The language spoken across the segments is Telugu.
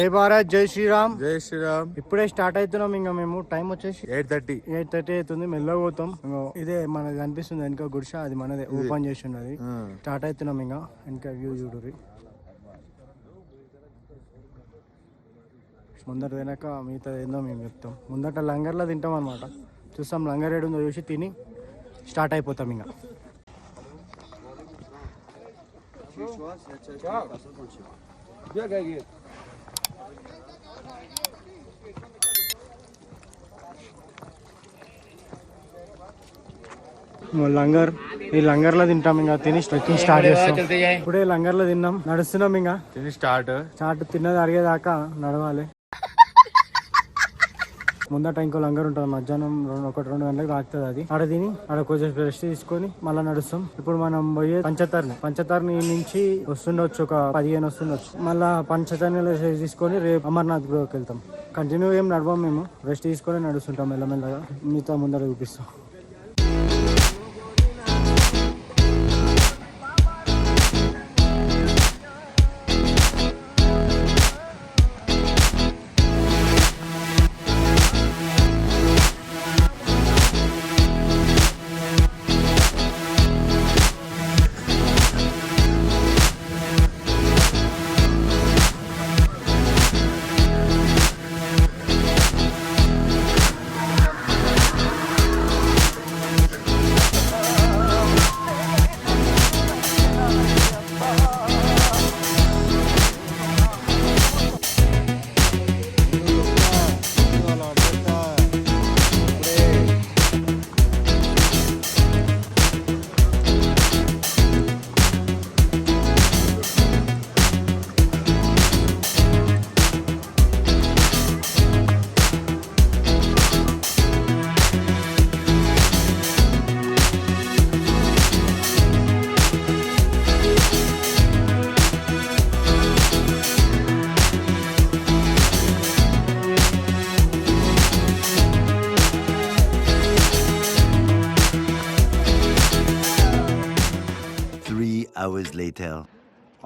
జై భారత్, జై శ్రీరామ్. జై శ్రీరామ్. ఇప్పుడే స్టార్ట్ అవుతున్నాం. ఇంకా మేము టైం వచ్చేసి 8:30 అవుతుంది. మెల్లగా పోతాం. ఇదే మనకు కనిపిస్తుంది వెనక గుడిస, అది మనదే. ఓపెన్ చేసి ఉన్నది. స్టార్ట్ అవుతున్నాం. ఇంకా వెనక వ్యూ చూడుర్రి. ముందట వెనక మిగతా ఏందో మేము చెప్తాం. ముందట లంగర్లో తింటాం అనమాట. చూస్తాం లంగర్ ఏడుందో చూసి తిని స్టార్ట్ అయిపోతాం. ఇంకా లంగర్, ఈ లంగర్ లో తింటాం. ఇంకా తిని ట్రెక్కింగ్ స్టార్ట్ చేస్తాం. ఇప్పుడే లంగర్ లో తిన్నాం, నడుస్తున్నాం. ఇంకా తిని స్టార్ట్ తిన్నది అరిగేదాకా నడవాలి. ముందట ఇంకో లంగర్ ఉంటుంది. మధ్యాహ్నం 1-2 గంటలకు తాకుతుంది. అది ఆడ తిని ఆడ కొంచెం రెస్ట్ తీసుకొని మళ్ళీ నడుస్తాం. ఇప్పుడు మనం పోయే పంచతర్ని నుంచి వస్తుండొచ్చు, ఒక 15 వస్తుండొచ్చు. మళ్ళా పంచతర్నిలో తీసుకొని రేపు అమర్నాథ్ గుడికి వెళ్తాం. కంటిన్యూ ఏం నడవం, మేము రెస్ట్ తీసుకొని నడుస్తుంటాం మెల్లమెల్లగా. మీతో ముందర చూపిస్తాం.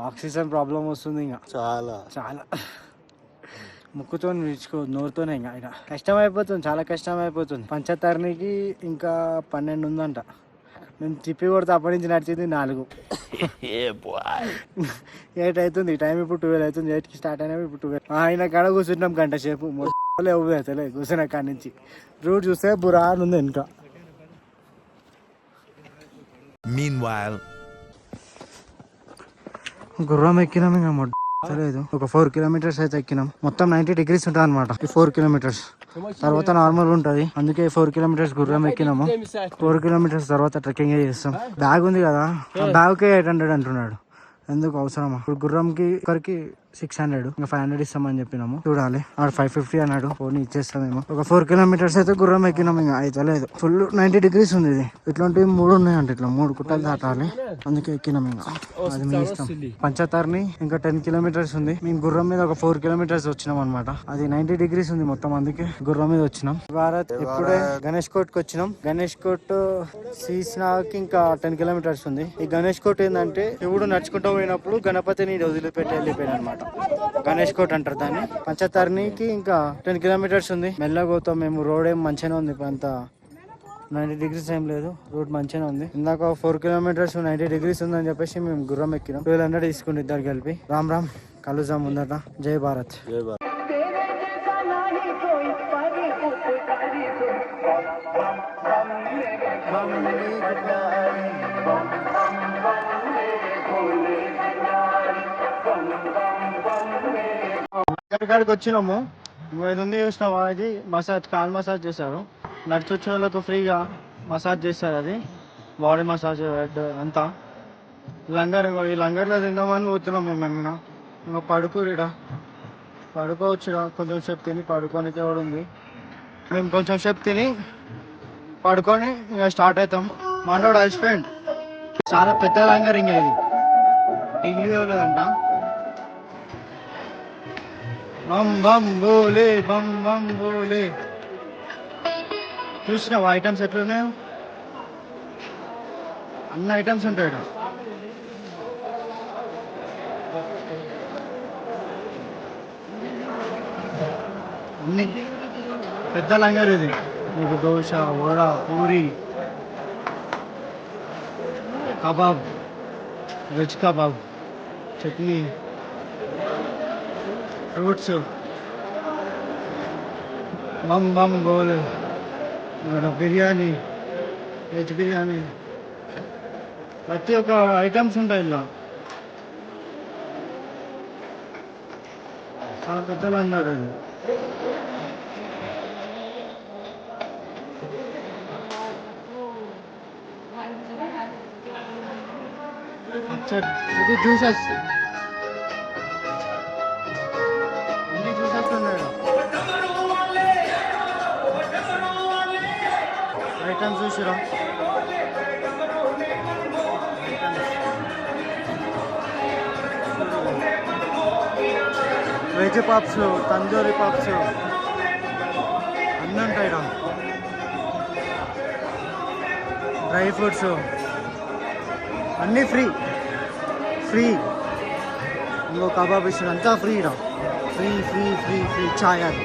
ఆక్సిజన్ ప్రాబ్లం వస్తుంది. ఇంకా చాలా ముక్కుతో నోరుతోనే ఇంకా కష్టం అయిపోతుంది, చాలా కష్టం అయిపోతుంది. పంచతర్నికి ఇంకా 12 ఉందంట. మేము తిప్పి కొడితే అప్పటి నుంచి నడిచింది 4. 8 అవుతుంది టైం. ఇప్పుడు 12 అవుతుంది. 8కి స్టార్ట్ అయినా ఇప్పుడు 12. ఆయన కాడ కూర్చుంటాం గంట సేపు. మొత్తం అవుతుంది కూర్చున్న కాడి నుంచి. రూట్ చూస్తే బురా ఉంది వెనుక. గుర్రం ఎక్కినాం. ఇంకా మొట్టలేదు ఒక 4 కిలోమీటర్స్ అయితే ఎక్కినాం. మొత్తం 90 డిగ్రీస్ ఉంటుంది అనమాట ఈ 4 కిలోమీటర్స్. తర్వాత నార్మల్ ఉంటుంది. అందుకే 4 కిలోమీటర్స్ గుర్రం ఎక్కినాము. 4 కిలోమీటర్స్ తర్వాత ట్రెక్కింగ్ చేస్తాం. బ్యాగ్ ఉంది కదా, ఆ బ్యాగ్కే 800 అంటున్నాడు. ఎందుకు అవసరమా? ఇప్పుడు గుర్రంకి ఒకరికి 600, ఇంకా 500 ఇస్తామని చెప్పినాము. చూడాలి, ఆడ 550 అన్నాడు. ఫోన్ ఇచ్చేస్తామేమో. ఒక 4 కిలోమీటర్స్ అయితే గుర్రం ఎక్కినాము. ఇంకా అయితే లేదు, ఫుల్ 90 డిగ్రీస్ ఉంది. ఇది ఇట్లాంటివి 3 ఉన్నాయంట. ఇట్లా 3 కుట్టాలు దాటాలి. అందుకే ఎక్కినాం. ఇంకా అది మీ ఇష్టం. పంచతర్ని ఇంకా 10 కిలోమీటర్స్ ఉంది. మేము గుర్రం మీద ఒక 4 కిలోమీటర్స్ వచ్చినాం అనమాట. అది 90 డిగ్రీస్ ఉంది మొత్తం, అందుకే గుర్రం మీద వచ్చినాం. భారత్ ఇప్పుడే గణేష్ కోట్ కి వచ్చినాం. గణేష్ కోట్ సీస్నాకి ఇంకా 10 కిలోమీటర్స్ ఉంది. ఈ గణేష్ కోట్ ఏంటంటే శివుడు నడుచుకుంటూ పోయినప్పుడు గణపతిని వదిలిపెట్టి వెళ్ళిపోయాడు అనమాట. గణేష్ కోట్ అంటారు దాన్ని. పంచతర్నికి ఇంకా 10 కిలోమీటర్స్ ఉంది. మెల్లగా పోతాం మేము. రోడ్ ఏం మంచిగానే ఉంది. అంత 90 డిగ్రీస్ ఏం లేదు, రోడ్ మంచిగానే ఉంది. ఇందాక 4 కిలోమీటర్స్ 90 డిగ్రీస్ ఉందని చెప్పేసి మేము గుర్రం ఎక్కినాం. 1200 తీసుకుంటే ఇద్దరు కలిపి. రామ్ రామ్, కలుద్దాం ముందట. జై భారత్. ఇక్కడికి వచ్చినాము. ఇది ఉంది చూసినావా, ఇది మసాజ్, కాల్ మసాజ్ చేశారు. నడిచి వచ్చిన వాళ్ళకు ఫ్రీగా మసాజ్ చేస్తారు. అది బాడీ మసాజ్ అంతా. ఈ లంగర్లో తిందామని పోతున్నాం మేము. ఇంకా పడుకోవచ్చు. కొంచెం సేపు తిని పడుకొని కూడా ఉంది. మేము కొంచెం సేపు తిని పడుకొని ఇంకా స్టార్ట్ అవుతాం. మనోడు హస్బెండ్ చాలా పెద్ద లంగర్. ఇంకా ఇది లేదంట. బం బం బోలే, బం బం బోలే. చూసినావా ఐటమ్స్ ఎట్లున్నాయో? అన్ని ఐటమ్స్ ఉంటాయి. అన్ని పెద్ద లంగర్ ఇది. మీకు dosa, vada, puri, kebab, veg kebab, chutney, fruits, బమ్ బమ్ గోల్, బిర్యానీ, వెజ్ బిర్యానీ, ప్రతి ఒక్క ఐటమ్స్ ఉంటాయి ఇలా. చాలా పెద్దలు అన్నారు అది. ఇది జ్యూసెస్, అన్ని జ్యూసెస్ ఉన్నాయి ఐటమ్స్ చూసిరా. వెజ్ పప్స్, తందూరి పప్స్ అన్నీ ఉంటాయి. డ్రై ఫ్రూట్స్ అన్నీ ఫ్రీ. ఇంకో కబాబ్ ఇస్తుంది, అంతా ఫ్రీ. ఛాయ్ అది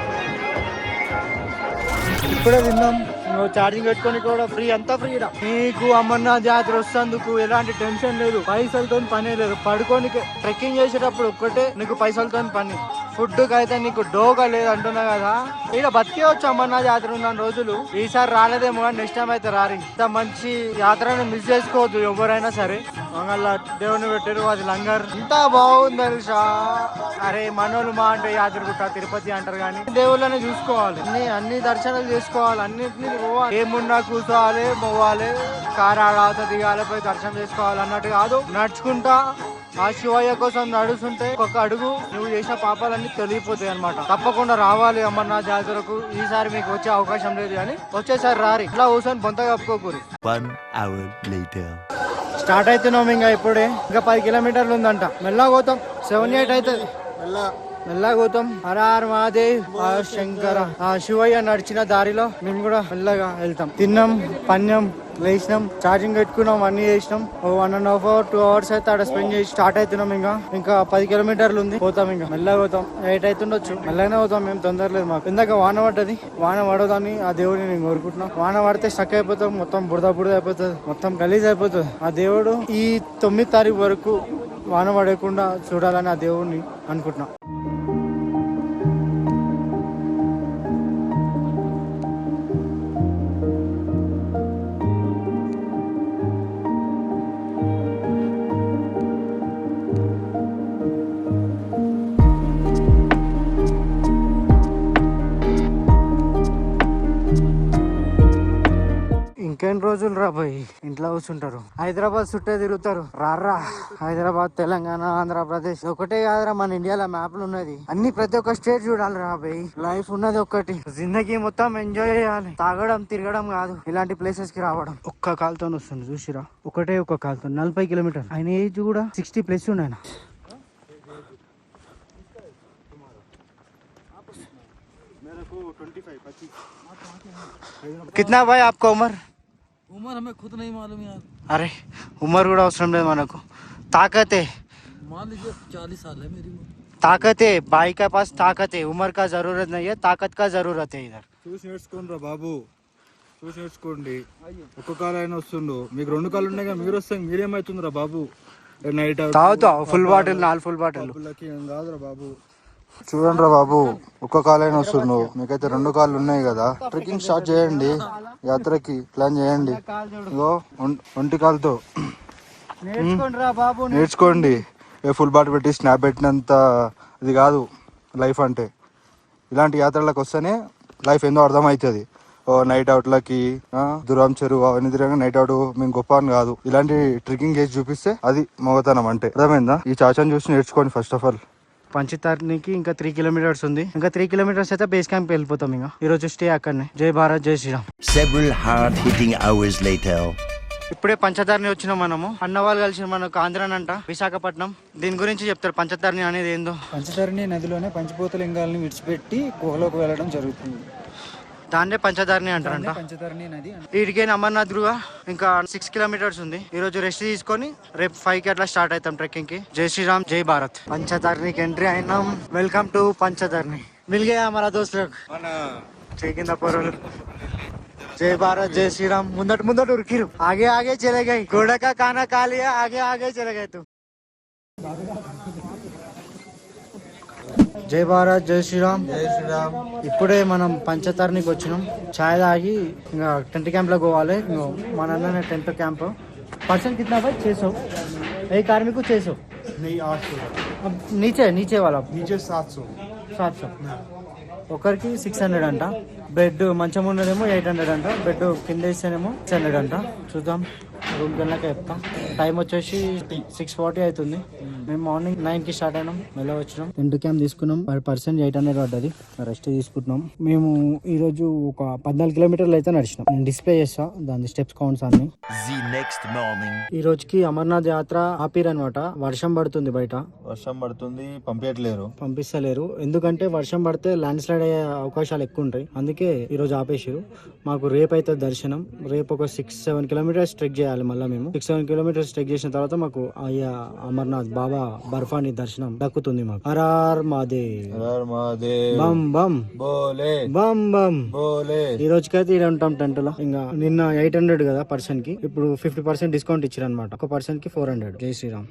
ఇప్పుడే తిన్నాం. నువ్వు ఛార్జింగ్ పెట్టుకొని కూడా ఫ్రీ, అంతా ఫ్రీ. నీకు అమర్నాథ్ జాతర వస్తేందుకు ఎలాంటి టెన్షన్ లేదు, పైసలతో పనే లేదు. పడుకొని ట్రెక్కింగ్ చేసేటప్పుడు ఒక్కటే నీకు పైసలతో పని. ఫుడ్ కి అయితే నీకు డోగా లేదు అంటున్నా కదా. ఇక్కడ బతికేవచ్చు అమర్నాథ్ జాతర ఉన్న రోజులు. ఈసారి రాలేదేమో కానీ నెక్స్ట్ టైం అయితే రారి. ఇంత మంచి యాత్రని మిస్ చేసుకోవద్దు ఎవరైనా సరే. మంగళ దేవుని పెట్టారు, అది లంగర్ ఇంత బాగుంది తెలుసా. అరే మనోళ్ళు మా అంటే యాదగిరిగుట్ట, తిరుపతి అంటారు కానీ దేవుళ్ళని చూసుకోవాలి, అన్ని దర్శనాలు చేసుకోవాలి, అన్నింటినీ పోవాలి. ఏమున్నా కూర్చోవాలి, పోవాలి, కారు ఆడాత దిగాలి, పోయి దర్శనం చేసుకోవాలి అన్నట్టు కాదు. నడుచుకుంటా ఆ శివయ్య కోసం నడుస్తుంటే ఒక్కొక్క అడుగు నువ్వు చేసిన పాపాలన్నీ తొలగిపోతాయి అన్నమాట. తప్పకుండా రావాలి అమర్నాథ్ జాతరకు. ఈసారి మీకు వచ్చే అవకాశం లేదు కానీ వచ్చేసారి రారి. ఇట్లా కూర్చొని బొంత కప్పుకోకూరి. స్టార్ట్ అవుతున్నాం ఇప్పుడే. ఇంకా 10 కిలోమీటర్లు ఉందంట. మెల్లగా పోతాం, 7-8 అవుతుంది. మెల్లగా పోతాం. హర మహాదేవ్, శంకర. ఆ శివయ్య నడిచిన దారిలో మేము కూడా మెల్లగా వెళ్తాం. తిన్నాం, పన్యం, లేచినాం, ఛార్జింగ్ పెట్టుకున్నాం, అన్ని చేసినాం. 1.5 hour 2 hours అయితే అక్కడ స్పెండ్ చేసి స్టార్ట్ అవుతున్నాం. ఇంకా 10 కిలోమీటర్లు ఉంది, పోతాం. ఇంకా మెల్లగా పోతాం. 8 అవుతుండొచ్చు. మెల్లగానే పోతాం, మేము తొందరలేదు మాకు. ఇందాక వాన పడ్డది, వాన పడదని ఆ దేవుడిని నేను కోరుకుంటున్నాం. వాన పడితే స్టక్ అయిపోతాం, మొత్తం బురద అయిపోతుంది, మొత్తం గలీజ్ అయిపోతుంది. ఆ దేవుడు ఈ 9 తారీఖు వరకు వాన పడకుండా చూడాలని ఆ దేవుడిని అనుకుంటున్నాం. ఇంకెన్ని రోజులు రాబోయి ఇంట్లో కూర్చుంటారు. హైదరాబాద్ చుట్టే తిరుగుతారు. రారా హైదరాబాద్, తెలంగాణ, ఆంధ్రప్రదేశ్ ఒకటే కాదురా మన ఇండియాలో మ్యాప్ లో ఉన్నది. అన్ని ప్రతి ఒక్క స్టేట్ చూడాలి రాబోయి. లైఫ్ ఉన్నది ఒక్కటి, జిందగీ మొత్తం ఎంజాయ్ చేయాలి. తాగడం తిరగడం కాదు, ఇలాంటి ప్లేసెస్ కి రావడం. ఒక్క కాలుతో వస్తుంది చూసిరా, ఒకటే ఒక్క కాలుతో 40 కిలోమీటర్. ఆయన ఏజ్ కూడా 60+ ఉన్నాయి. कितना भाई आपका उम्र हमें खुद नहीं मालूम यार. अरे उम्र కూడా అవసరం లేదు మనకు. ताकत है, मान लीजिए 40 साल है मेरी उम्र. ताकत है, भाई के पास ताकत है. उम्र का जरूरत नहीं है, ताकत का जरूरत है. इधर చూసి నేర్చుకోండి రా బాబు, చూసి నేర్చుకోండి. ఒక్క కాలు అయినా వస్తుండు, మీకు 2 కాళ్ళు ఉన్నాయి కదా, మీరు వస్తే మీరేమవుతుంది రా బాబు. నైట్ తాగుతావు ఫుల్ బాటిల్, 4 ఫుల్ బాటిల్ కాదురా బాబు. చూడండి రా బాబు, ఒక్క కాలైనా వస్తుండు, మీకైతే 2 కాళ్ళు ఉన్నాయి కదా. ట్రెక్కింగ్ స్టార్ట్ చేయండి, యాత్రకి ప్లాన్ చేయండి. ఇగో 1 కాలుతో నేర్చుకోండి. ఫుల్ బాటిల్ పెట్టి స్నాప్ పెట్టినంత ఇది కాదు లైఫ్ అంటే. ఇలాంటి యాత్రలకు వస్తేనే లైఫ్ ఏందో అర్థమవుతుంది. నైట్ అవుట్లకి దురం చెరువు అవన్నీ తిరగ నైట్ అవుట్ మేము గొప్ప అని కాదు. ఇలాంటి ట్రెక్కింగ్ చేసి చూపిస్తే అది మొగతనం అంటే. అర్థమైందా? ఈ చాచాని చూసి నేర్చుకోండి ఫస్ట్ ఆఫ్ ఆల్. పంచతార్నికి ఇంకా 3 కిలోమీటర్స్ ఉంది. ఇంకా 3 కిలోమీటర్స్ అయితే బేస్ క్యాంప్ వెళ్ళిపోతాం. ఇంకా ఈ రోజు స్టే అక్కడనే. జై భారత్, జై శ్రీరామ్. ఇప్పుడే పంచతారిని వచ్చినాం మనము. అన్న వాళ్ళు కలిసి మనకు ఆంధ్రానంట, విశాఖపట్నం. దీని గురించి చెప్తారు పంచతారిని అనేది ఏందో. పంచతారిని నదిలోనే పంచభూత లింగాలను విడిచిపెట్టి గుహలోకి వెళ్ళడం జరుగుతుంది. దాన్నే పంచదారిని అంటారంట. పంచదారిని నది. వీటికి అమర్నాథ్ గుహ ఇంకా 6 కిలోమీటర్స్ ఉంది. ఈ రోజు రెస్ట్ తీసుకొని రేపు 5 కి అట్లా స్టార్ట్ అవుతాం ట్రెక్కింగ్ కి. జై శ్రీరామ్, జై భారత్. పంచదారినికి ఎంట్రీ అయినాం. Welcome to Panchadarini. मिल गया हमारा दोस्त लोग కింద పొరలు जय भारत जय श्री राम मुंदट उर्किरु आगे आगे चले गए घोड़ा का खाना खा लिया आगे आगे चले गए तुम జై భారత్ జై శ్రీరామ్ ఇప్పుడే మనం పంచతర్నికి వచ్చినాం చాయ్ తాగి ఇంకా టెంట్ క్యాంప్ లో పోవాలి మన అన్న టెంట్ క్యాంప్ पर्सन कितना भाई 600 एक आदमी को 600 नहीं 800 अब नीचे वाला नीचे 700 700 ఒకరికి 600 అంట బెడ్ మంచం ఉన్నదేమో 800 అంట బెడ్ కింద వేస్తేనేమో 600 అంట చూద్దాం రూమ్కి వెళ్ళాక చెప్తాం టైం వచ్చేసి 6:40 అవుతుంది మేము మార్నింగ్ 9 కి స్టార్ట్ అయినాం మెల్ల వచ్చినాం టెంట్ క్యాంప్ తీసుకున్నాం పర్ పర్సన్ 800 పడ్డది రెస్ట్ తీసుకుంటున్నాం మేము ఈ రోజు ఒక 14 కిలోమీటర్లు అయితే నడిచినాం నేను డిస్ప్లే చేస్తా దాని స్టెప్స్ కౌంట్స్ అన్ని ఈ రోజుకి అమర్నాథ్ యాత్ర ఆపిరనమాట వర్షం పడుతుంది బయట వర్షం పడుతుంది పంపిస్తలేరు ఎందుకంటే వర్షం పడితే ల్యాండ్ స్లైడ్ అయ్యే అవకాశాలు ఎక్కువ ఉంటాయి అందుకే ఈ రోజు ఆపేసారు మాకు రేపు అయితే దర్శనం రేపు ఒక 6-7 కిలోమీటర్స్ ట్రెక్ చేయాలి మళ్ళీ మేము 6-7 కిలోమీటర్స్ ట్రెక్ చేసిన తర్వాత మాకు అయ్యా అమర్నాథ్ బాబా బర్ఫాని దర్శనం దక్కుతుంది మాకు హర్ మహాదేవ్ బం బం బోలే బం బం బోలే ఈ రోజుకైతే ఇలా ఉంటాం టెంట్ లో ఇంకా నిన్న 800 కదా పర్సన్ కి ఇప్పుడు 50% డిస్కౌంట్ ఇచ్చారు అనమాట ఒక పర్సన్ కి 400 జై శ్రీరామ్